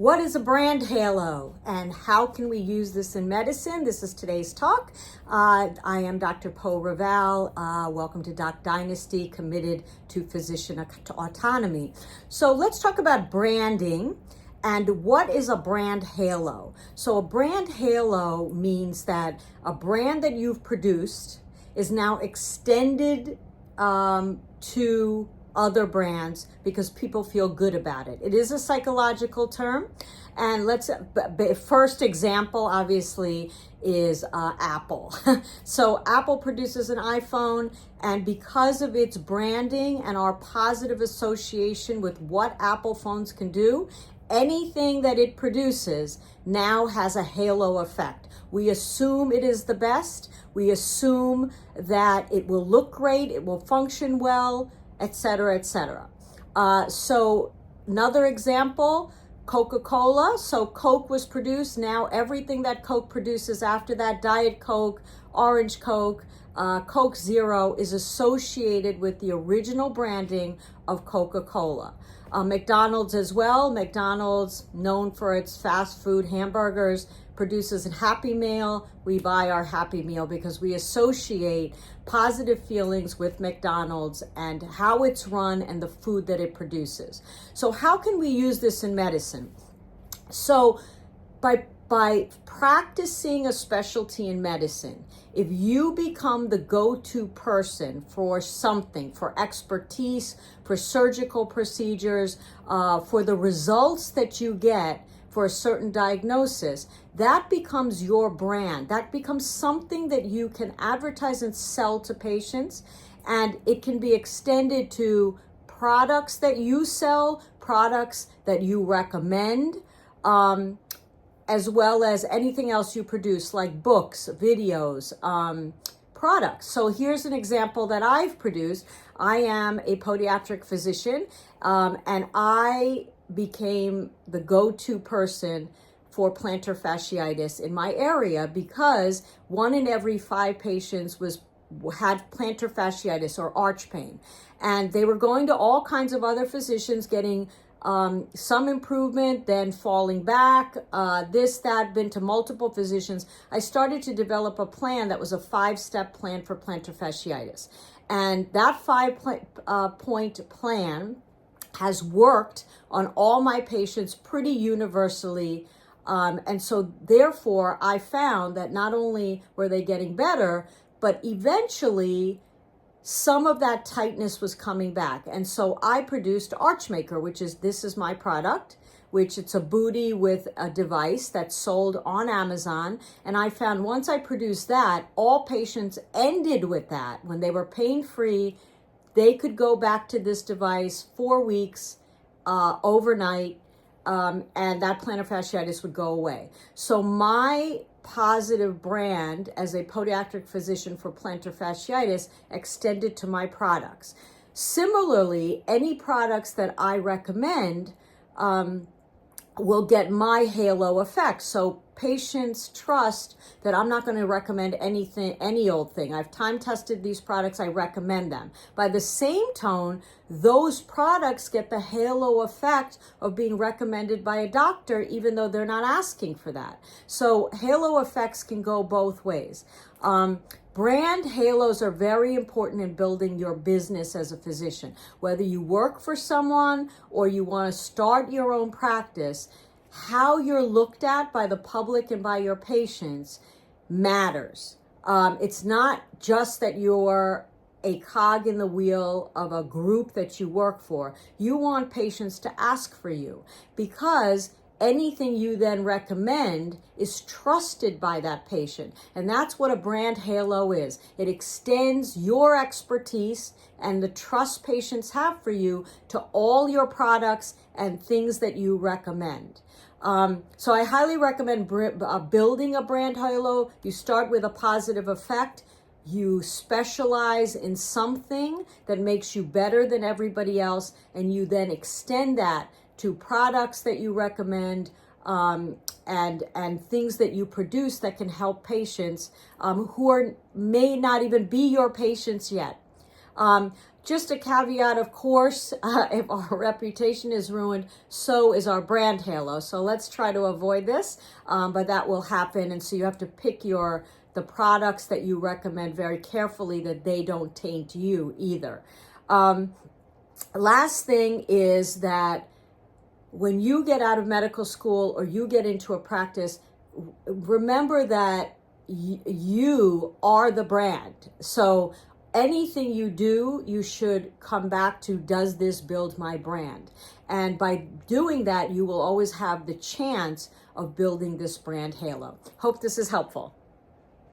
What is a brand halo and how can we use this in medicine? This is today's talk. I am Dr. Raval. Welcome to Doc Dynasty, committed to physician autonomy. So let's talk about branding and what is a brand halo. So a brand halo means that a brand that you've produced is now extended to other brands because people feel good about it. It is a psychological term. And first example obviously is Apple. So Apple produces an iPhone, and because of its branding and our positive association with what Apple phones can do, anything that it produces now has a halo effect. We assume it is the best. We assume that it will look great, it will function well, etc., etc. So another example, Coca-Cola. So Coke was produced. Now everything that Coke produces after that, Diet Coke, Orange Coke, Coke Zero, is associated with the original branding of Coca-Cola. McDonald's as well. McDonald's, known for its fast food hamburgers, produces a Happy Meal. We buy our Happy Meal because we associate positive feelings with McDonald's and how it's run and the food that it produces. So how can we use this in medicine? So by practicing a specialty in medicine, if you become the go-to person for something, for expertise, for surgical procedures, for the results that you get for a certain diagnosis, that becomes your brand. That becomes something that you can advertise and sell to patients, and it can be extended to products that you sell, products that you recommend, as well as anything else you produce, like books, videos, products. So here's an example that I've produced. I am a podiatric physician, and I became the go-to person for plantar fasciitis in my area because 1 in every 5 patients had plantar fasciitis or arch pain. And they were going to all kinds of other physicians, getting some improvement, then falling back, been to multiple physicians. I started to develop a plan that was a 5-step plan for plantar fasciitis. And that 5-point plan has worked on all my patients pretty universally. And so therefore, I found that not only were they getting better, but eventually some of that tightness was coming back. And so I produced Archmaker, this is my product, which it's a booty with a device that's sold on Amazon. And I found once I produced that, all patients ended with that. When they were pain-free, they could go back to this device 4 weeks overnight, and that plantar fasciitis would go away. So my positive brand as a podiatric physician for plantar fasciitis extended to my products. Similarly, any products that I recommend will get my halo effect. So patients trust that I'm not going to recommend any old thing. I've time tested these products, I recommend them. By the same tone, those products get the halo effect of being recommended by a doctor, even though they're not asking for that. So halo effects can go both ways. Brand halos are very important in building your business as a physician. Whether you work for someone or you want to start your own practice, how you're looked at by the public and by your patients matters. It's not just that you're a cog in the wheel of a group that you work for. You want patients to ask for you because anything you then recommend is trusted by that patient. And that's what a brand halo is. It extends your expertise and the trust patients have for you to all your products and things that you recommend. So I highly recommend building a brand halo. You start with a positive effect. You specialize in something that makes you better than everybody else, and you then extend that to products that you recommend, and things that you produce that can help patients who may not even be your patients yet. Just a caveat, of course, if our reputation is ruined, so is our brand halo. So let's try to avoid this, but that will happen. And so you have to pick the products that you recommend very carefully, that they don't taint you either. Last thing is that when you get out of medical school or you get into a practice, remember that you are the brand. So anything you do, you should come back to, does this build my brand? And by doing that, you will always have the chance of building this brand halo. Hope this is helpful.